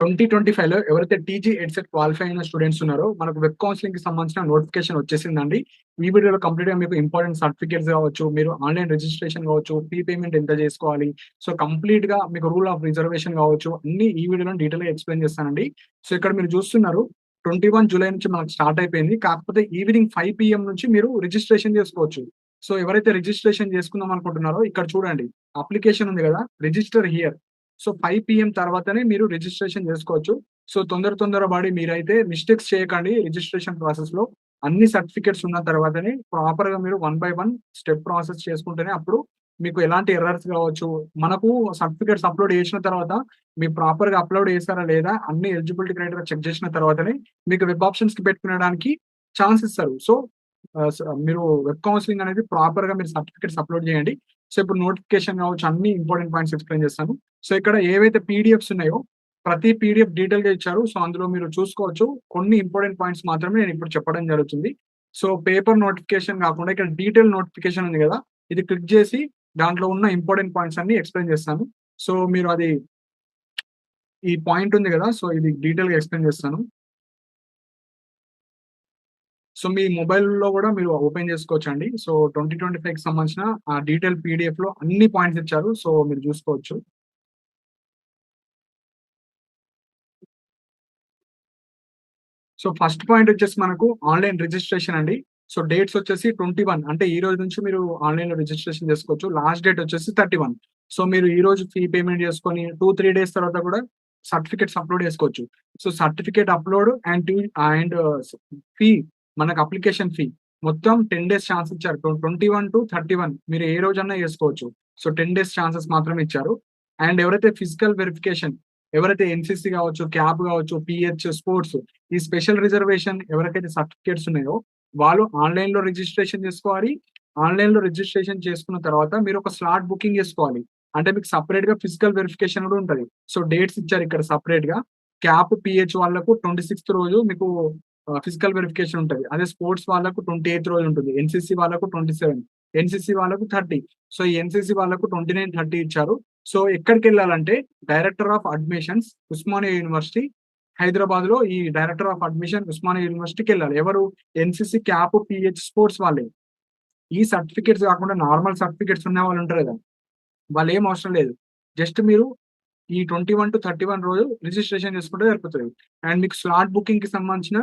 2025లో ఎవరైతే TG EdCET qualify అయిన students ఉన్నారో, మనకు వెబ్ కౌన్సెలింగ్‌కి సంబంధించిన నోటిఫికేషన్ వచ్చేసిందండి. ఈ వీడియోలో కంప్లీట్‌గా మీకు ఇంపార్టెంట్ సర్టిఫికేట్స్ గావచ్చు, మీరు ఆన్‌లైన్ రిజిస్ట్రేషన్ గావచ్చు, ఫీ పేమెంట్ ఎంత జేసుకోవాలి, సో, కంప్లీట్‌గా మీకు రూల్ ఆఫ్ రిజర్వేషన్ గావచ్చు, అన్నీ ఈ వీడియోలో డీటెయిల్‌గా ఎక్స్‌ప్లెయిన్ చేస్తానండి. సో, ఇక్కడ మీరు చూస్తున్నారు 21 జూలై నుంచి మనకు స్టార్ట్ అయిపోయింది. కాకపోతే ఈవినింగ్ 5 పీఎం నుంచి మీరు రిజిస్ట్రేషన్ జేసుకోవచ్చు. సో, ఎవరైతే రిజిస్ట్రేషన్ చేసుకుందాం అనుకుంటున్నారో ఇక్కడ చూడండి. అప్లికేషన్ ఉంది గదా! Register here. సో, 5 పీఎం తర్వాతనే మీరు రిజిస్ట్రేషన్ జేసుకోవచ్చు. సో, తొందర పడి మీరైతే మిస్టేక్స్ చేయకండి రిజిస్ట్రేషన్ ప్రాసెస్‌లో. అన్ని సర్టిఫికేట్స్ ఉన్న తర్వాతనే ప్రాపర్‌గా మీరు one by one step process చేసుకుంటేనే అప్పుడు మీకు ఎలాంటి ఎర్రర్స్ గావచ్చు, మనకు సర్టిఫికేట్స్ అప్‌లోడ్ చేసిన తర్వాత మీరు ప్రాపర్‌గా అప్‌లోడ్ చేసారా లేదా అన్ని ఎలిజిబిలిటీ క్రైటీరియా చెక్ చేసిన తర్వాతనే మీకు వెబ్ ఆప్షన్స్‌కి పెట్టుకునడానికి ఛాన్స్ ఇస్తారు. సో, మీరు వెబ్ కౌన్సెలింగ్ అనేది ప్రాపర్‌గా మీరు సర్టిఫికేట్స్ అప్‌లోడ్ చేయండి. సో, ఇప్పుడు నోటిఫికేషన్ కావచ్చు అన్ని ఇంపార్టెంట్ పాయింట్స్ ఎక్స్‌ప్లెయిన్ చేస్తాను. సో, ఇక్కడ ఏవైతే పీడీఎఫ్స్ ఉన్నాయో, ప్రతి పీడీఎఫ్ డీటెయిల్‌గా ఇచ్చారు. సో, అందులో మీరు చూసుకోవచ్చు. కొన్ని ఇంపార్టెంట్ పాయింట్స్ మాత్రమే నేనిప్పుడు చెప్పడం జరుగుతుంది. సో, పేపర్ నోటిఫికేషన్ గాకుండా ఇక్కడ డీటెయిల్ నోటిఫికేషన్ ఉంది గదా! ఇది క్లిక్ జేసి దాంట్లో ఉన్న ఇంపార్టెంట్ పాయింట్స్ అన్నీ ఎక్స్‌ప్లెయిన్ చేస్తాను. సో, మీరు అది ఈ పాయింట్ ఉంది గదా! సో, ఇది డీటెయిల్‌గా ఎక్స్‌ప్లెయిన్ చేస్తాను. సో, మీ మొబైల్‌లో గూడా మీరు ఓపెన్ జేసుకోవచ్చండి. సో, 2025కి సంబంధించిన ఆ డీటెయిల్ పీడీఎఫ్‌లో అన్ని పాయింట్స్ ఇచ్చారు. సో, మీరు జూసుకోవచ్చు. సో, ఫస్ట్ పాయింట్ వచ్చేసి మనకు ఆన్‌లైన్ రిజిస్ట్రేషన్ అండి. సో, డేట్స్ వచ్చేసి 21 అంటే ఈ రోజు నుంచి మీరు ఆన్‌లైన్‌లో రిజిస్ట్రేషన్ చేసుకోవచ్చు. లాస్ట్ డేట్ వచ్చేసి 31. సో, మీరు ఈ రోజు ఫీ పేమెంట్ చేసుకొని 2, 3 డేస్ తర్వాత కూడా సర్టిఫికేట్స్ అప్‌లోడ్ చేసుకోవచ్చు. So, certificate upload and fee మనకు అప్లికేషన్ ఫీ మొత్తం 10 డేస్ ఛాన్స్ ఇచ్చారు. 21-31 మీరు ఏ రోజన్నా చేసుకోవచ్చు. సో, 10 డేస్ ఛాన్సెస్ మాత్రమే ఇచ్చారు. అండ్ ఎవరైతే ఫిజికల్ వెరిఫికేషన్ ఎవరైతే ఎన్‌సీసీ గావచ్చు, క్యాప్ గావచ్చు, పీహెచ్, స్పోర్ట్స్ ఈ స్పెషల్ రిజర్వేషన్ ఎవరికైతే సర్టిఫికేట్స్ ఉన్నాయో, వాళ్ళు ఆన్‌లైన్‌లో రిజిస్ట్రేషన్ చేసుకోవాలి. ఆన్‌లైన్‌లో రిజిస్ట్రేషన్ చేసుకున్న తర్వాత మీరొక స్లాట్ బుకింగ్ జేసుకోవాలి. అంటే మీకు సెపరేట్‌గా ఫిజికల్ వెరిఫికేషన్ గూడా ఉంటది. సో, డేట్స్ ఇచ్చారు ఇక్కడ సెపరేట్‌గా. క్యాప్, పీహెచ్ వాళ్ళకు 26థ్ రోజు మీకు ఫిజికల్ వెరిఫికేషన్ ఉంటది. అదే స్పోర్ట్స్ వాళ్ళకు 28థ్ రోజు ఉంటుంది. ఎన్‌సీసీ వాళ్ళకు 27, ఎన్‌సీసీ వాళ్ళకు 30. సో, ఈ ఎన్‌సీసీ వాళ్ళకు 29, 30 ఇచ్చారు. సో, ఎక్కడికెళ్ళాలంటే director of admissions Osmania university హైదరాబాద్‌లో ఈ డైరెక్టర్ ఆఫ్ అడ్మిషన్ ఉస్మానియా యూనివర్సిటీకెళ్ళాలి. ఎవరు? ఎన్‌సీసీ క్యాప్, పీహెచ్ స్పోర్ట్స్ వాళ్ళే. ఈ సర్టిఫికేట్స్ గాకుండా నార్మల్ సర్టిఫికేట్స్ ఉన్న వాళ్ళుంటారు గదా! వాళ్ళేం అవసరం లేదు. జస్ట్ మీరు ఈ 21-31 రోజు రిజిస్ట్రేషన్ చేసుకుంటే సరిపోతది. అండ్ మీకు స్లాట్ బుకింగ్‌కి సంబంధించిన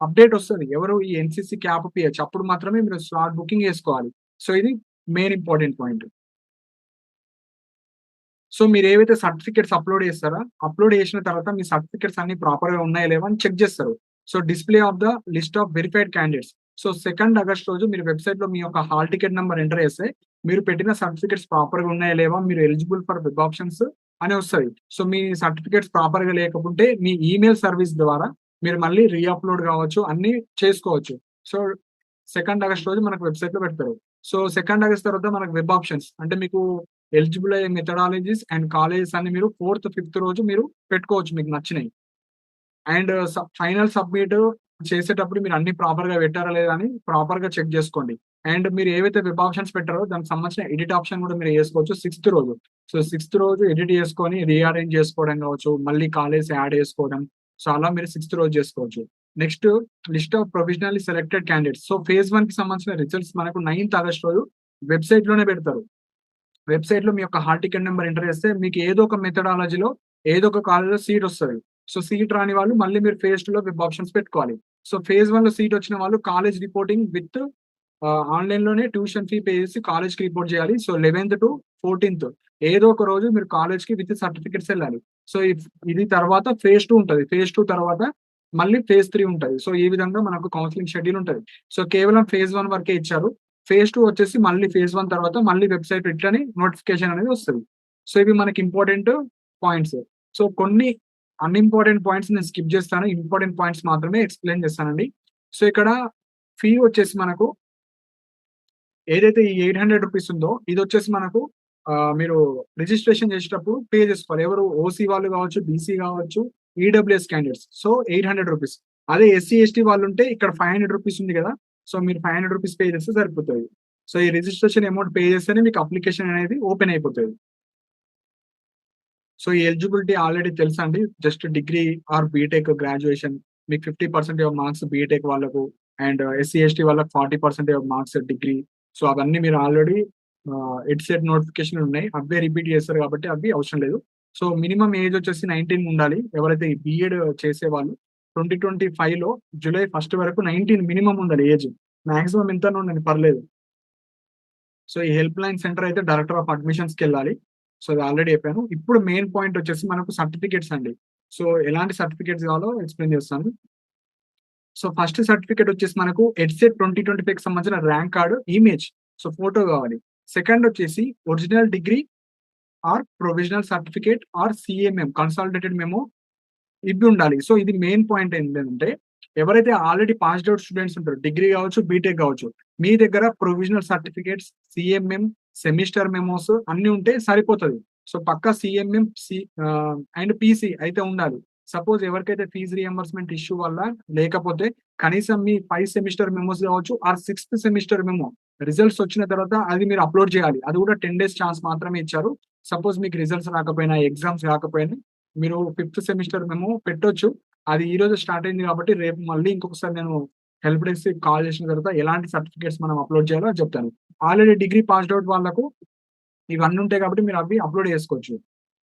అప్‌డేట్ ఒస్తది. ఎవరు? ఈ ఎన్‌సీసీ క్యాప్, పీహెచ్ అప్పుడు మాత్రమే మీరు స్లాట్ బుకింగ్ జేసుకోవాలి. సో, ఇది మెయిన్ ఇంపార్టెంట్ పాయింట్. సో, మీరేవైతే సర్టిఫికేట్స్ అప్‌లోడ్ చేస్తారో, అప్‌లోడ్ చేసిన తర్వాత మీ సర్టిఫికేట్స్ అన్నీ ప్రాపర్‌గా ఉన్నాయా లేవా అని చెక్ చేస్తారు. So, display of the list of verified candidates. So, 2 August రోజు మీరు వెబ్‌సైట్‌లో మీ యొక్క హాల్ టికెట్ నంబర్ ఎంటర్ చేస్తే, మీరు పెట్టిన సర్టిఫికేట్స్ ప్రాపర్‌గా ఉన్నాయా లేవా, మీరు ఎలిజిబుల్ ఫర్ వెబ్ ఆప్షన్స్ అని వస్తది. సో, మీ సర్టిఫికేట్స్ ప్రాపర్‌గా లేకపోతే మీ ఈమెయిల్ సర్వీస్ ద్వారా మీరు మళ్ళీ అప్‌లోడ్ కావచ్చు, అన్నీ చేసుకోవచ్చు. సో, 2 ఆగస్ట్ రోజు మనకు వెబ్‌సైట్‌లో పెడతారు. సో, 2 ఆగస్ట్ తర్వాత మనకు వెబ్ ఆప్షన్స్ అంటే మీకు ఎలిజిబుల్ అయ్యే మెథడాలజీస్ అండ్ కాలేజెస్ అన్ని మీరు 4థ్, 5థ్ రోజు మీరు పెట్టుకోవచ్చు మీకు నచ్చినయి. అండ్ ఫైనల్ సబ్మిట్ చేసేటప్పుడు మీరు అన్ని ప్రాపర్‌గా పెట్టారా లేదా అని ప్రాపర్‌గా చెక్ జేసుకోండి. అండ్ మీరు ఏవైతే వెబ్ ఆప్షన్స్ పెట్టారో దానికి సంబంధించిన ఎడిట్ ఆప్షన్ గూడా మీరు చేసుకోవచ్చు 6థ్ రోజు. సో, 6థ్ రోజు ఎడిట్ చేసుకొని రీఅరేంజ్ చేసుకోవడం గావచ్చు, మళ్ళీ కాలేజ్ యాడ్ చేసుకోవడం. సో, అలా మీరు 6థ్ రోజు చేసుకోవచ్చు. Next list of provisionally selected candidates. So, phase 1కి సంబంధించిన రిజల్ట్స్ మనకు 9థ్ ఆగస్ట్ రోజు వెబ్‌సైట్‌లోనే పెడతారు. వెబ్‌సైట్‌లో మీ యొక్క హాల్ టికెట్ నంబర్ ఎంటర్ చేస్తే మీకు ఏదో ఒక మెథడాలజీలో ఏదో ఒక కాలేజ్‌లో సీట్ వస్తది. సో, సీట్ రాని వాళ్ళు మళ్ళీ మీరు ఫేజ్ 2లో వెబ్ ఆప్షన్స్ పెట్టుకోవాలి. సో, ఫేజ్ 1లో సీట్ వచ్చిన వాళ్ళు కాలేజ్ రిపోర్టింగ్ విత్ ఆన్‌లైన్‌లోనే ట్యూషన్ ఫీ పే చేసి కాలేజ్‌కి రిపోర్ట్ చేయాలి. సో, 11థ్-14థ్ ఏదో ఒక రోజు మీరు కాలేజ్‌కి విత్ సర్టిఫికేట్స్ ఎళ్ళాలి. సో, ఇది తర్వాత ఫేజ్ 2 ఉంటది. ఫేజ్ 2 తర్వాత మళ్ళీ ఫేజ్ 3 ఉంటది. సో, ఈ విధంగా మనకు కౌన్సెలింగ్ షెడ్యూల్ ఉంటది. సో, కేవలం ఫేజ్ 1 వరకే ఇచ్చారు. ఫేజ్ 2 వచ్చేసి మళ్ళీ ఫేజ్ 1 తర్వాత మళ్ళీ వెబ్‌సైట్ ఇట్లనే నోటిఫికేషన్ అనేది వస్తది. సో, ఇవి మనకి ఇంపార్టెంట్ పాయింట్స్. సో, కొన్ని అన్‌ఇంపార్టెంట్ పాయింట్స్ నేను స్కిప్ జేస్తాను. ఇంపార్టెంట్ పాయింట్స్ మాత్రమే ఎక్స్‌ప్లెయిన్ చేస్తానండి. సో, ఇక్కడ ఫీ వచ్చేసి మనకు ఏదైతే ఈ రూ. 800 ఉందో ఇదొచ్చేసి మనకు మీరు రిజిస్ట్రేషన్ చేసేటప్పుడు పే చేసుకోవాలి. ఎవరు? ఓసీ వాళ్ళు గావచ్చు, బీసీ గావచ్చు, ఈడబ్ల్యూఎస్ క్యాండిడేట్స్. సో, రూ. 800 అదే ఎస్సీ, ఎస్టీ వాళ్ళుంటే ఇక్కడ రూ. 500 ఉంది గదా! సో, మీరు రూ. 500 పే చేస్తే సరిపోతది. సో, ఈ రిజిస్ట్రేషన్ అమౌంట్ పే చేస్తేనే మీకు అప్లికేషన్ అనేది ఓపెన్ అయిపోతది. సో ఈ ఎలిజిబిలిటీ ఆల్రెడీ తెలుసండి. Just degree or BTech graduation మీకు 50% ఆఫ్ మార్క్స్ బీటెక్ వాళ్ళకు అండ్ ఎస్సీ, ఎస్టీ వాళ్ళకి 40% ఆఫ్ మార్క్స్ డిగ్రీ. సో అవన్నీ మీరు ఆల్రెడీ ఎడ్సెట్ నోటిఫికేషన్ ఉన్నాయి. అవే రిపీట్ చేస్తారు కాబట్టి అవి అవసరం లేదు. సో మినిమం ఏజ్ వచ్చేసి 19 ఉండాలి. ఎవరైతే ఈ బీఎడ్ చేసేవాళ్ళు 2025లో జూలై 1 వరకు 19 మినిమం ఉండాలి ఏజ్. మాక్సిమం ఎంతనో ఉండండి పర్లేదు. సో ఈ హెల్ప్ లైన్ సెంటర్ అయితే డైరెక్టర్ ఆఫ్ అడ్మిషన్స్‌కి వెళ్ళాలి. సో అది ఆల్రెడీ చెప్పాను. ఇప్పుడు మెయిన్ పాయింట్ వచ్చేసి మనకు సర్టిఫికేట్స్ అండి. సో ఎలాంటి సర్టిఫికేట్స్ కావాలో ఎక్స్‌ప్లెయిన్ చేస్తాను. సో ఫస్ట్ సర్టిఫికేట్ వచ్చేసి మనకు ఎడ్సెట్ 2025కి సంబంధించిన rank card, image. So photo కావాలి. సెకండ్ వచ్చేసి original degree or provisional certificate or CMM consolidated memo ఇవి ఉండాలి. సో ఇది మెయిన్ పాయింట్ ఏంటంటే ఎవరైతే ఆల్రెడీ పాస్డ్ అవుట్ స్టూడెంట్స్ ఉంటారో డిగ్రీ కావచ్చు, బీటెక్ కావచ్చు. మీ దగ్గర provisional certificates, CMM, semester memos అన్ని ఉంటే సరిపోతది. సో పక్కా సీఎంఎం అండ్ పీసీ అయితే ఉండాలి. సపోజ్ ఎవరికైతే ఫీజ్ రియంబర్స్‌మెంట్ ఇష్యూ వల్ల లేకపోతే కనీసం మీ 5 సెమిస్టర్ మెమోస్ కావచ్చు ఆర్ 6థ్ సెమిస్టర్ మెమో రిజల్ట్స్ వచ్చిన తర్వాత అది మీరు అప్‌లోడ్ చేయాలి. అది కూడా 10 డేస్ ఛాన్స్ మాత్రమే ఇచ్చారు. సపోజ్ మీకు రిజల్ట్స్ రాకపోయినా, ఎగ్జామ్స్ కాకపోయినా మీరు 5థ్ సెమిస్టర్ మెమో పెట్టొచ్చు. అది ఈ రోజు స్టార్ట్ అయింది కాబట్టి రేపు మళ్ళీ ఇంకొకసారి నేను హెల్ప్ డెస్క్‌కి కాల్ చేసిన తర్వాత ఎలాంటి సర్టిఫికేట్స్ మనం అప్‌లోడ్ చేయాలో అది చెప్తాను. ఆల్రెడీ డిగ్రీ పాస్డ్ అవుట్ వాళ్ళకు ఇవన్నీ ఉంటాయి కాబట్టి మీరు అవి అప్‌లోడ్ చేసుకోవచ్చు.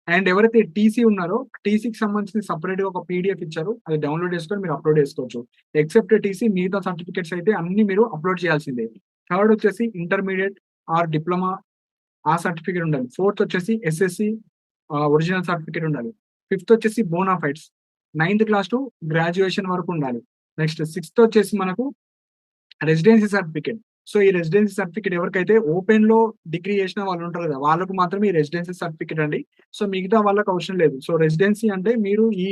అండ్ ఎవరైతే టీసీ ఉన్నారో టీసీకి సంబంధించి సెపరేట్‌గా ఒక పీడీఎఫ్ ఇచ్చారు. అది డౌన్‌లోడ్ చేసుకొని మీరు అప్‌లోడ్ చేసుకోవచ్చు. ఎక్సెప్ట్ టీసీ మిగతా సర్టిఫికేట్స్ అయితే అన్నీ మీరు అప్‌లోడ్ చేయాల్సిందే. థర్డ్ వచ్చేసి ఇంటర్మీడియేట్ ఆర్ డిప్లొమా ఆ సర్టిఫికేట్ ఉండాలి. ఫోర్త్ వచ్చేసి ఎస్ఎస్‌సి ఒరిజినల్ సర్టిఫికేట్ ఉండాలి. ఫిఫ్త్ వచ్చేసి bonafides. Ninth class to graduation వరకు ఉండాలి. నెక్స్ట్ సిక్స్త్ వచ్చేసి మనకు రెసిడెన్సీ సర్టిఫికేట్. సో ఈ రెసిడెన్సీ సర్టిఫికేట్ ఎవరికైతే ఓపెన్‌లో డిగ్రీ చేసిన వాళ్ళు ఉంటారు కదా! వాళ్ళకు మాత్రమే ఈ రెసిడెన్సీ సర్టిఫికేట్ అండి. సో మిగతా వాళ్ళకి అవసరం లేదు. సో రెసిడెన్సీ అంటే మీరు ఈ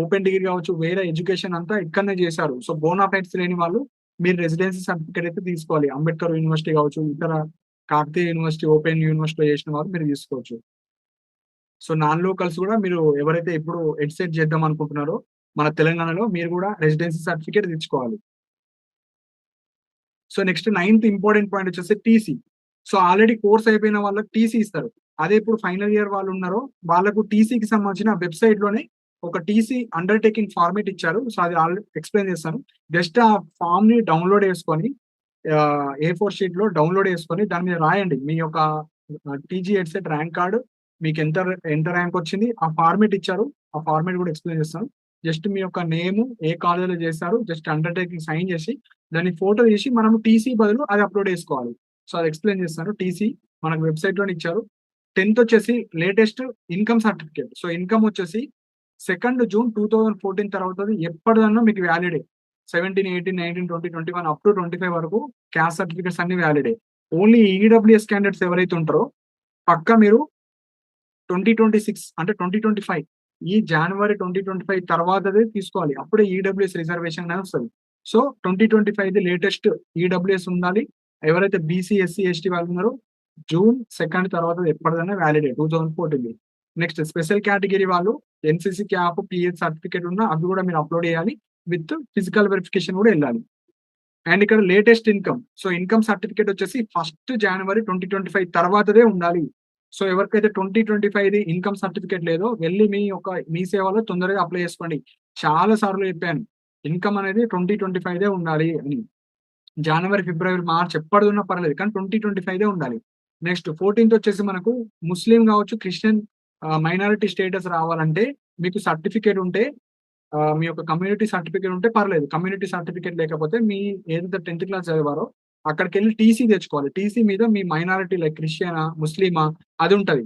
ఓపెన్ డిగ్రీ కావచ్చు, వేరే ఎడ్యుకేషన్ అంతా ఇక్కడనే చేశారు. సో బోనాఫైడ్స్ లేని వాళ్ళు మీరు రెసిడెన్సీ సర్టిఫికేట్ అయితే తీసుకోవాలి. అంబేద్కర్ యూనివర్సిటీ కావచ్చు, ఇతర కాకతీయ యూనివర్సిటీ, ఓపెన్ యూనివర్సిటీలో చేసిన వాళ్ళు మీరు తీసుకోవచ్చు. సో నాన్ లోకల్స్ కూడా మీరు ఎవరైతే ఇప్పుడు ఎడ్సెట్ చేద్దాం అనుకుంటున్నారో మన తెలంగాణలో మీరు కూడా రెసిడెన్సీ సర్టిఫికేట్ తెచ్చుకోవాలి. So next ninth important point వచ్చేసి టీసీ. సో ఆల్రెడీ కోర్స్ అయిపోయిన వాళ్ళకి టీసీ ఇస్తారు. అదే ఇప్పుడు ఫైనల్ ఇయర్ వాళ్ళు ఉన్నారో వాళ్ళకు టీసీకి సంబంధించిన వెబ్‌సైట్ లోనే ఒక టీసీ అండర్‌టేకింగ్ ఫార్మాట్ ఇచ్చారు. సో అది ఎక్స్‌ప్లెయిన్ చేస్తాను. జస్ట్ ఆ ఫార్మ్‌ని డౌన్‌లోడ్ చేసుకొని ఏ4 షీట్‌లో డౌన్‌లోడ్ చేసుకొని దాని మీద రాయండి. మీ యొక్క టీజీ హెడ్సెట్ ర్యాంక్ కార్డ్ మీకు ఎంత ర్యాంక్ వచ్చింది. ఆ ఫార్మాట్ ఇచ్చారు. ఆ ఫార్మాట్ కూడా ఎక్స్‌ప్లెయిన్ చేస్తాను. జస్ట్ మీ యొక్క నేమ్, ఏ కాలేజ్‌లో చేశారు, జస్ట్ అండర్‌టేకింగ్ సైన్ చేసి దాన్ని ఫోటో తీసి మనం టీసీ బదులు అది అప్‌లోడ్ చేసుకోవాలి. సో అది ఎక్స్‌ప్లెయిన్ చేస్తాను. టీసీ మనకు వెబ్‌సైట్‌లోనే ఇచ్చారు. 10థ్ వచ్చేసి latest income certificate. So income వచ్చేసి 2 జూన్ 2014 తర్వాతది ఎప్పటిదన్నా మీకు వ్యాలిడే. 17, 18, 19, 20, 21 అప్ టు 25 వరకు క్యాస్ట్ సర్టిఫికేట్స్ అన్ని వ్యాలిడే. ఓన్లీ ఈడబ్ల్యూఎస్ క్యాండిడేట్స్ ఎవరైతే ఉంటారో పక్కా మీరు 2026 అంటే 2025 ఈ జనవరి 2025 తర్వాతదే తీసుకోవాలి. అప్పుడే ఈడబ్ల్యూఎస్ రిజర్వేషన్ అనేది వస్తది. సో 2025ది లేటెస్ట్ ఈడబ్ల్యూఎస్ ఉండాలి. ఎవరైతే బీసీ, ఎస్సీ, ఎస్టీ వాళ్ళు ఉన్నారో జూన్ 2 తర్వాత ఎప్పటిదైనా వ్యాలిడే 2014ది. నెక్స్ట్ స్పెషల్ కేటగిరీ వాళ్ళు ఎన్‌సీసీ క్యాప్, పీఎస్ సర్టిఫికేట్ ఉన్నా అవి కూడా మీరు అప్‌లోడ్ చేయాలి. విత్ ఫిజికల్ వెరిఫికేషన్ కూడా ఎళ్ళాలి. అండ్ ఇక్కడ latest income. So income certificate వచ్చేసి 1 జనవరి 2025 తర్వాతదే ఉండాలి. సో ఎవరికైతే 2025ది ఇన్‌కమ్ సర్టిఫికేట్ లేదో వెళ్లి మీ సేవలో తొందరగా అప్లై చేసుకోండి. చాలా సార్లు చెప్పాను. ఇన్‌కమ్ అనేది 2025దే ఉండాలి అని. జనవరి, ఫిబ్రవరి, మార్చ్ ఎప్పటిదున్నా పర్లేదు. కానీ 2025దే ఉండాలి. నెక్స్ట్ 14థ్ వచ్చేసి మనకు ముస్లిం కావచ్చు, క్రిస్టియన్ మైనారిటీ స్టేటస్ రావాలంటే మీకు సర్టిఫికేట్ ఉంటే మీ యొక్క కమ్యూనిటీ సర్టిఫికేట్ ఉంటే పర్లేదు. కమ్యూనిటీ సర్టిఫికేట్ లేకపోతే మీ ఏదైతే 10థ్ క్లాస్ చదివారో అక్కడికెళ్ళి టీసీ తెచ్చుకోవాలి. టీసీ మీద మీ మైనారిటీ లైక్ క్రిస్టియనా, ముస్లిమా అది ఉంటది.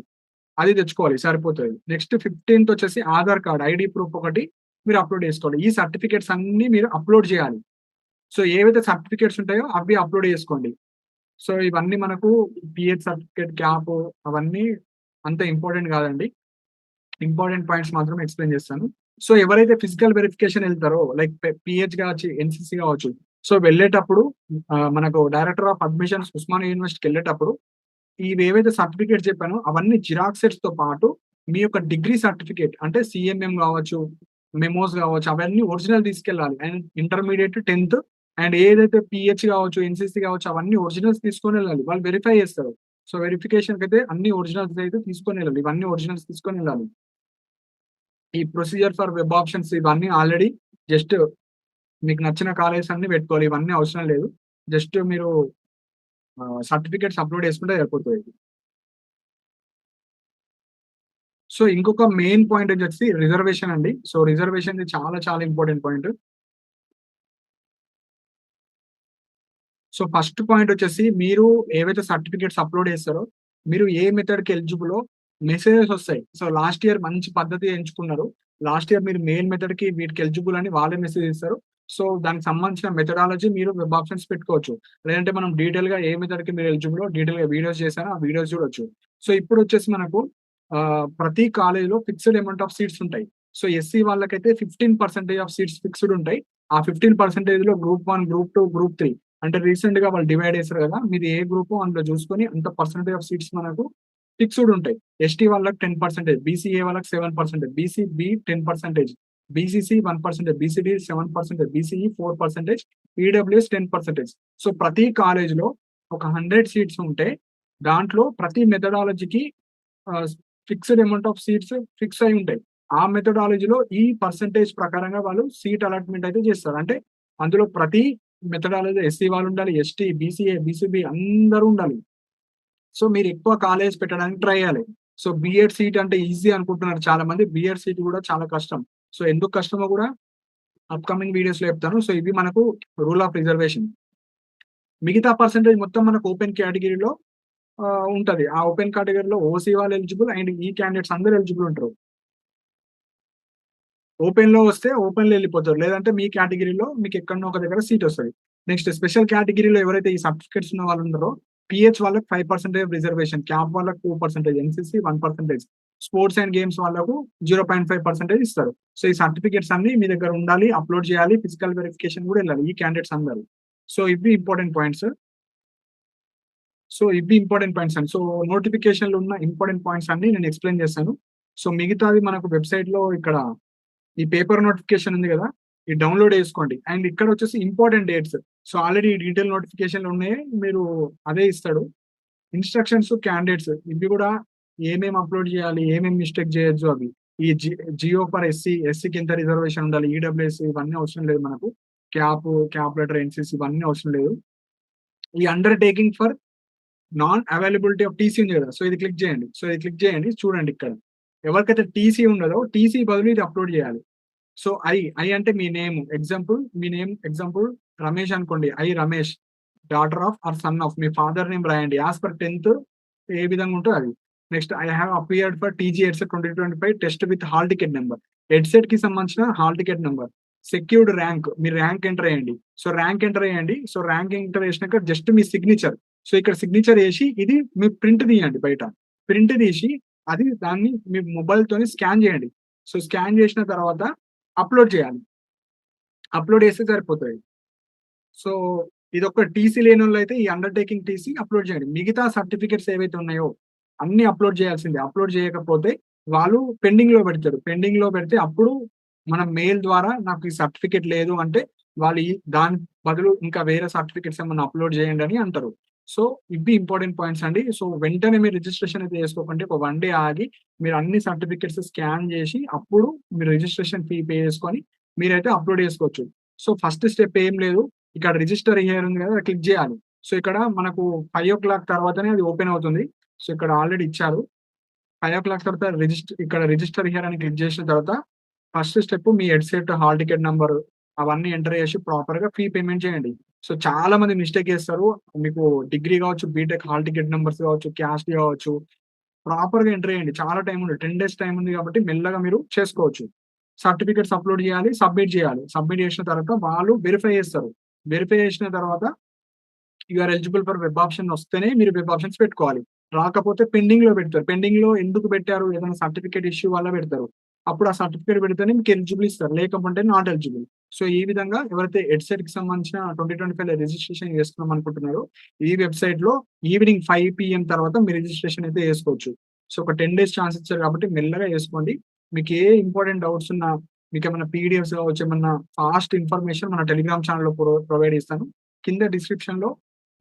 అది తెచ్చుకోవాలి సరిపోతది. నెక్స్ట్ 15థ్ వచ్చేసి ఆధార్ కార్డ్, ఐడీ ప్రూఫ్ ఒకటి మీరు అప్‌లోడ్ చేసుకోవాలి. ఈ సర్టిఫికేట్స్ అన్నీ మీరు అప్‌లోడ్ చేయాలి. సో ఏవైతే సర్టిఫికేట్స్ ఉంటాయో అవి అప్‌లోడ్ చేసుకోండి. సో ఇవన్నీ మనకు పీహెచ్ సర్టిఫికేట్, క్యాప్ అవన్నీ అంత ఇంపార్టెంట్ కాదండి. ఇంపార్టెంట్ పాయింట్స్ మాత్రం ఎక్స్‌ప్లెయిన్ చేస్తాను. సో ఎవరైతే ఫిజికల్ వెరిఫికేషన్ ఎళ్తారో లైక్ పీహెచ్ కావచ్చు, ఎన్‌సీసీ కావచ్చు. సో వెళ్ళేటప్పుడు మనకు డైరెక్టర్ ఆఫ్ అడ్మిషన్స్ ఉస్మానియా యూనివర్సిటీకెళ్ళేటప్పుడు ఇవేవైతే సర్టిఫికేట్స్ చెప్పానో అవన్నీ జిరాక్సెస్‌తో పాటు మీ యొక్క డిగ్రీ సర్టిఫికేట్ అంటే సీఎంఎం కావచ్చు, మెమోస్ కావచ్చు అవన్నీ ఒరిజినల్ తీసుకెళ్ళాలి. అండ్ ఇంటర్మీడియేట్ 10థ్ అండ్ ఏదైతే పీహెచ్ కావచ్చు, ఎన్‌సీసీ కావచ్చు అవన్నీ ఒరిజినల్స్ తీసుకొనెళ్ళాలి. వాళ్ళు వెరిఫై చేస్తారు. సో వెరిఫికేషన్‌కైతే అన్ని ఒరిజినల్స్ అయితే తీసుకొనెళ్ళాలి. ఇవన్నీ ఒరిజినల్స్ తీసుకొనెళ్ళాలి. ఈ ప్రొసీజర్ ఫర్ వెబ్ ఆప్షన్స్ ఇవన్నీ ఆల్రెడీ జస్ట్ మీకు నచ్చిన కాలేజెస్ అన్ని పెట్టుకోవాలి. ఇవన్నీ అవసరం లేదు. జస్ట్ మీరు సర్టిఫికేట్స్ అప్‌లోడ్ చేసుకుంటే సరిపోతది. సో, ఇంకొక మెయిన్ పాయింట్ వచ్చేసి రిజర్వేషన్ అండి. సో, రిజర్వేషన్‌ది చాలా చాలా important point. So, first point వచ్చేసి మీరు ఏవైతే సర్టిఫికేట్స్ అప్‌లోడ్ చేస్తారో, మీరు ఏ మెథడ్‌కి ఎలిజిబులో మెసేజెస్ వస్తాయి. సో, లాస్ట్ ఇయర్ మంచి పద్ధతి ఎంచుకున్నారు. లాస్ట్ ఇయర్ మీరు మెయిల్ మెథడ్‌కి వీటికి ఎలిజిబుల్ అని వాళ్ళే మెసేజ్ ఇస్తారు. సో, దానికి సంబంధించిన మెథడాలజీ మీరు వెబ్ ఆప్షన్స్ పెట్టుకోవచ్చు. లేదంటే మనం డీటెయిల్‌గా ఏ మెథడ్‌కి మీరు ఎలిజిబులో డీటెయిల్‌గా వీడియోస్ చేశాను. ఆ వీడియోస్ చూడొచ్చు. సో, ఇప్పుడొచ్చేసి మనకు ప్రతి కాలేజ్‌లో ఫిక్స్డ్ అమౌంట్ ఆఫ్ సీట్స్ ఉంటాయి. సో, ఎస్సీ వాళ్ళకైతే 15% ఆఫ్ సీట్స్ ఫిక్స్డ్ ఉంటాయి. ఆ 15%లో గ్రూప్ 1, గ్రూప్ 2, గ్రూప్ 3 అంటే రీసెంట్‌గా వాళ్ళు డివైడ్ చేసారు కదా! మీది ఏ గ్రూపో అందులో చూసుకొని అంత పర్సెంటేజ్ ఆఫ్ సీట్స్ మనకు ఫిక్స్డ్ ఉంటాయి. ఎస్టీ వాళ్ళకి 10%, బీసీఏ వాళ్ళకి 7%, BCB 10%, BCC 1%, BCD 7%, BCE 4%, EWS 10%. So, ప్రతి కాలేజ్‌లో ఒక 100 సీట్స్ ఉంటే దాంట్లో ప్రతి మెథడాలజీకి ఆహ్, fixed amount of seats fix అయ్యి ఉంటాయి. ఆ మెథడాలజీలో ఈ పర్సెంటేజ్ ప్రకారంగా వాళ్ళు సీట్ అలాట్‌మెంట్ అయితే చేస్తారు. అంటే అందులో ప్రతి మెథడాలజీ ఎస్సీ వాళ్ళుండాలి, ఎస్టీ, బీసీఏ, బీసీబీ అందరూ ఉండాలి. సో, మీరెక్కువ కాలేజ్ పెట్టడానికి ట్రై చేయాలి. సో, బీఎడ్ సీట్ అంటే ఈజీ అనుకుంటున్నారు చాలా మంది. బీఎడ్ సీట్ గూడా చాలా కష్టం. సో, ఎందుకు కష్టమో గూడా అప్‌కమింగ్ వీడియోస్‌లో చెప్తాను. సో, ఇవి మనకు రూల్ ఆఫ్ రిజర్వేషన్. మిగతా పర్సెంటేజ్ మొత్తం మనకు ఓపెన్ కేటగిరీలో ఉంటది. ఆ ఓపెన్ కేటగిరీలో ఓసీ వాళ్ళు ఎలిజిబుల్ అండ్ ఈ క్యాండిడేట్స్ అందరూ ఎలిజిబుల్ ఉంటారు. ఓపెన్‌లో వస్తే ఓపెన్‌లో ఎళ్ళిపోతారు. లేదంటే మీ కేటగిరీలో మీకెక్కడనో ఒక దగ్గర సీటొస్తది. నెక్స్ట్ స్పెషల్ కేటగిరీలో ఎవరైతే ఈ సర్టిఫికేట్స్ ఉన్న వాళ్ళున్నారో, పీహెచ్ వాళ్ళకి 5% రిజర్వేషన్, క్యాప్ వాళ్ళకి 2%, ఎన్‌సీసీ 1%, స్పోర్ట్స్ అండ్ గేమ్స్ వాళ్ళకు 0.5% ఇస్తారు. సో, ఈ సర్టిఫికేట్స్ అన్నీ మీ దగ్గర ఉండాలి, అప్‌లోడ్ చేయాలి, ఫిజికల్ వెరిఫికేషన్ గూడా ఎళ్ళాలి. ఈ క్యాండిడేట్స్ అందరూ. సో, ఇవి ఇంపార్టెంట్ పాయింట్స్. సో, ఇవి ఇంపార్టెంట్ పాయింట్స్ అండి. సో, నోటిఫికేషన్‌లో ఉన్న ఇంపార్టెంట్ పాయింట్స్ అన్నీ నేను ఎక్స్‌ప్లెయిన్ చేశాను. సో, మిగతాది మనకు వెబ్‌సైట్‌లో ఇక్కడ ఈ పేపర్ నోటిఫికేషన్ ఉంది గదా! ఇది డౌన్‌లోడ్ చేసుకోండి. అండ్ ఇక్కడొచ్చేసి important dates. So, already detail నోటిఫికేషన్‌లు ఉన్నాయి. మీరు అదే ఇస్తాడు. ఇన్‌స్ట్రక్షన్స్ క్యాండిడేట్స్ ఇవి గూడా ఏమేమి అప్‌లోడ్ చేయాలి? ఏమేమి మిస్టేక్ చేయొద్దు అవి. ఈ జియో ఫర్ ఎస్సీ, ఎస్సీకి ఎంత రిజర్వేషన్ ఉండాలి? ఈడబ్ల్యూఎస్ ఇవన్నీ అవసరం లేదు మనకు. క్యాప్ లెటర్, ఎన్‌సీసీ ఇవన్నీ అవసరం లేదు. ఈ undertaking for non availability of TC ఉంది గదా! సో, ఇది క్లిక్ చేయండి. సో, ఇది క్లిక్ చేయండి. చూడండి ఇక్కడ. ఎవరికైతే టీసీ ఉండదో టీసీ బదులు ఇది అప్‌లోడ్ చేయాలి. సో, అంటే మీ నేమ్. మీ నేమ్ ఎగ్జాంపుల్ రమేష్ అనుకోండి. Ramesh, daughter of or son of మీ ఫాదర్ నేమ్ రాయండి. యాస్ పర్ 10థ్ ఏ విధంగా ఉంటదో అది. Next I have appeared for TG EdCET 2025 test with hall ticket number. హెడ్సెట్‌కి సంబంధించిన hall ticket number. Secured rank. మీ ర్యాంక్ ఎంటర్ ఎయండి. సో, ర్యాంక్ ఎంటర్ ఎయండి. సో, ర్యాంక్ ఎంటర్ చేసినాక జస్ట్ మీ సిగ్నేచర్. సో, ఇక్కడ సిగ్నేచర్ ఏసి ఇది మీ ప్రింట్ తీయండి బయట. ప్రింట్ తీసి దాన్ని మీ మొబైల్‌తోని స్కాన్ చేయండి. సో, స్కాన్ చేసిన తర్వాత అప్‌లోడ్ చేయాలి. అప్‌లోడ్ చేస్తే సరిపోతది. సో, ఇదొక టీసీ లేనోళ్ళైతే ఈ అండర్‌టేకింగ్ టీసీ అప్‌లోడ్ చేయండి. మిగతా సర్టిఫికేట్స్ ఏవైతే ఉన్నాయో అన్నీ అప్‌లోడ్ చేయాల్సిందే. అప్‌లోడ్ చేయకపోతే వాళ్ళు పెండింగ్‌లో పెడతారు. పెండింగ్‌లో పెడితే అప్పుడు మనం మెయిల్ ద్వారా నాకు ఈ సర్టిఫికేట్ లేదు అంటే వాళ్ళు దాని బదులు ఇంకా వేరే సర్టిఫికేట్స్ ఏమన్నా అప్‌లోడ్ చేయండి అని అంటారు. సో, ఇవి ఇంపార్టెంట్ పాయింట్స్ అండి. సో, వెంటనే మీరు రిజిస్ట్రేషన్ అయితే చేసుకోకండి. ఒక 1 డే ఆగి మీరు అన్ని సర్టిఫికేట్స్ స్కాన్ చేసి అప్పుడు మీరు రిజిస్ట్రేషన్ ఫీ పే చేసుకొని మీరైతే అప్‌లోడ్ చేసుకోవచ్చు. సో, ఫస్ట్ స్టెప్ ఏం లేదు. ఇక్కడ రిజిస్టర్ హియర్ ఉంది కదా! క్లిక్ చేయాలి. సో, ఇక్కడ మనకు 5:00 తర్వాతనే అది ఓపెన్ అవుతుంది. సో, ఇక్కడ ఆల్రెడీ ఇచ్చారు. 5:00 తర్వాత రిజిస్టర్ హియర్ అని క్లిక్ చేసిన తర్వాత ఫస్ట్ స్టెప్ మీ హెడ్‌సెట్, హాల్ టికెట్ నంబర్ అవన్నీ ఎంటర్ చేసి ప్రాపర్‌గా ఫీ పేమెంట్ చేయండి. సో, చాలా మంది మిస్టేక్ చేస్తారు. మీకు డిగ్రీ కావచ్చు, బీటెక్ హాల్ టికెట్ నంబర్స్ కావచ్చు, క్యాస్ట్ కావచ్చు. ప్రాపర్‌గా ఎంటర్ చేయండి. చాలా టైమ్ ఉంది. 10 డేస్ టైమ్ ఉంది కాబట్టి మెల్లగా మీరు చేసుకోవచ్చు. సర్టిఫికేట్స్ అప్‌లోడ్ చేయాలి. సబ్మిట్ చేయాలి. సబ్మిట్ చేసిన తర్వాత వాళ్ళు వెరిఫై చేస్తారు. వెరిఫై చేసిన తర్వాత you are eligible for web option వస్తేనే మీరు వెబ్ ఆప్షన్స్ పెట్టుకోవాలి. రాకపోతే పెండింగ్‌లో పెడతారు. పెండింగ్‌లో ఎందుకు పెట్టారు? ఏదైనా సర్టిఫికేట్ ఇష్యూ వల్ల పెడతారు. అప్పుడు ఆ సర్టిఫికేట్ పెడితేనే మీకు ఎలిజిబుల్ ఇస్తారు. లేకపోతే నాట్ ఎలిజిబుల్. సో, ఈ విధంగా ఎవరైతే హెడ్‌సెట్‌కి సంబంధించిన 2025లో రిజిస్ట్రేషన్ చేసుకుందాం అనుకుంటున్నారో, ఈ వెబ్‌సైట్‌లో ఈవినింగ్ 5 పీఎం తర్వాత మీరు రిజిస్ట్రేషన్ అయితే చేసుకోవచ్చు. సో, ఒక 10 డేస్ ఛాన్స్ ఇచ్చారు కాబట్టి మెల్లగా చేసుకోండి. మీకు ఏ ఇంపార్టెంట్ డౌట్స్ ఉన్నా, మీకేమన్నా పీడిఎఫ్స్ కావచ్చు, ఏమన్నా ఫాస్ట్ ఇన్ఫర్మేషన్ మన టెలిగ్రామ్ ఛానెల్‌లో ప్రొవైడ్ చేస్తాను. కింద డిస్క్రిప్షన్‌లో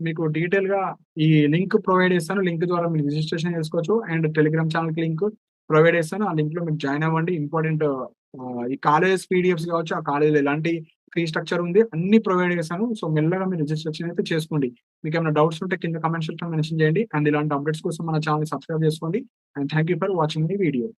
మీకు డీటెయిల్‌గా ఈ లింక్ ప్రొవైడ్ చేస్తాను. లింక్ ద్వారా మీరు రిజిస్ట్రేషన్ చేసుకోవచ్చు. అండ్ టెలిగ్రామ్ ఛానెల్‌కి లింక్, ప్రొవైడ్ చేస్తాను. ఆ లింక్‌లో మీరు జాయిన్ అవ్వండి. ఇంపార్టెంట్ ఈ కాలేజెస్ పీడిఎఫ్స్ కావచ్చు, ఆ కాలేజ్‌లో ఎలాంటి ఫీ స్ట్రక్చర్ ఉంది అన్నీ ప్రొవైడ్ చేశాను. సో, మెల్లగా మీరు రిజిస్ట్రేషన్ అయితే చేసుకోండి. మీకేమైనా డౌట్స్ ఉంటే కింద కామెంట్ సెక్షన్‌లో మెన్షన్ చేయండి. అండ్ ఇలాంటి అప్డేట్స్ కోసం మన ఛానెల్‌ని సబ్స్క్రైబ్ చేసుకోండి. And thank you for watching the video.